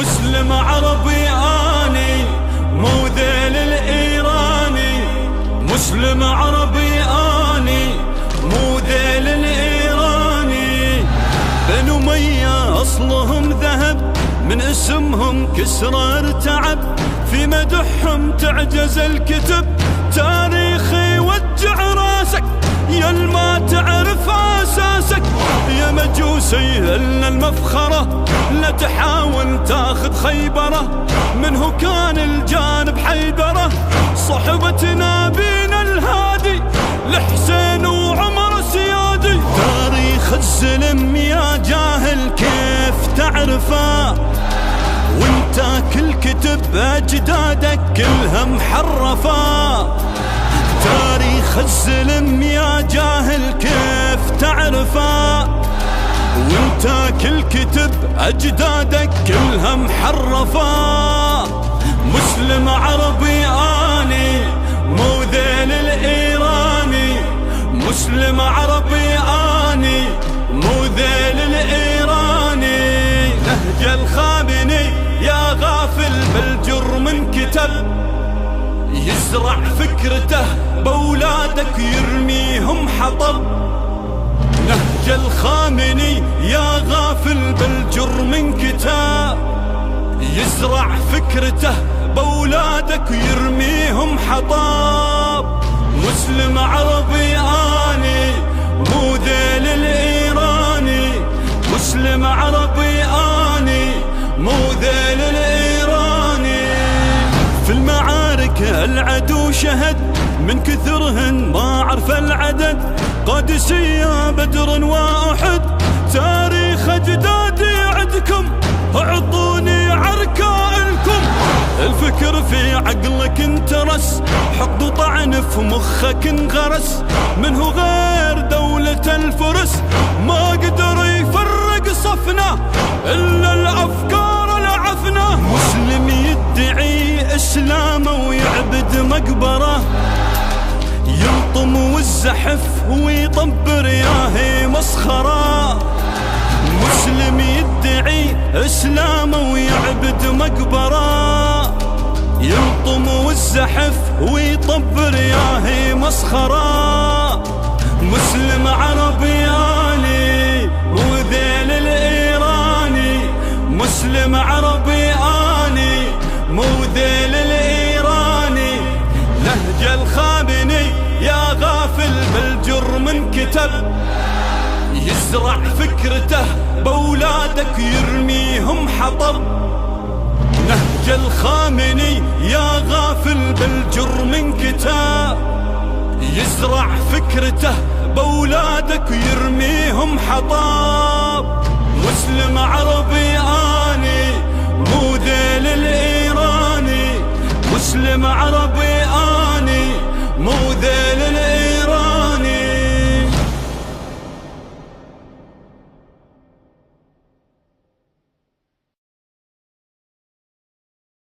مسلم عربي اني مو ذيل الايراني، مسلم عربي اني مو ذيل الايراني. بنو أمية اصلهم ذهب، من اسمهم كسرى ارتعب، في مدحهم تعجز الكتب، تاريخي يوجع راسك يا ما تعرف اساسك. يا مجوسي لنا المفخرة، لا تحاول تاخذ خيبرة، منه كان الجانب حيدرة، صحبتنا بينا الهادي لحسين وعمر سيادي. تاريخ الزلم يا جاهل كيف تعرفه، وانت كل كتب اجدادك كلها محرفه. تاريخ الزلم يا جاهل كيف تعرفه، وانت كل كتب اجدادك كلها محرفه. مسلم عربي اني مو ذيل الايراني، مسلم عربي اني مو ذيل الايراني. نهج الخامنئي يا غافل بالجرم انكتب، يزرع فكرته بأولادك يرميهم حطب. نهج الخامنئي يا غافل بالجرم انكتب، يزرع فكرته بأولادك يرميهم حطب. مسلم عربي اني مو ذيل الايراني، مسلم عربي اني مو ذيل الايراني. في المعارك العدو شهد، من كثرهن ما عرف العدد، قادسية بدر واحد، تاريخ اجدادي عدكم، اعطوني عركائلكم. الفكر في عقلك انترس، حقد وطعن في مخك انغرس، منه غير دولة الفرس ما قدر يفرق صفنا الا الافكار العفنة. مسلم يدعي اسلامه ويعبد مقبره، يلطم والزحف ويطبر ياهي مسخره. مسلم يدعي اسلامه ويعبد مقبره، يلطم والزحف ويطبر ياهي مسخره. مسلم عربي اني مو ذيل الايراني، مسلم عربي اني مو ذيل الايراني. نهج الخامنئي يا غافل بالجرم انكتب، يزرع فكرته بأولادك يرميهم حطب. نهج الخامنئي يا غافل بالجرم انكتب، يزرع فكرته بأولادك يرميهم حطب. مسلم عربي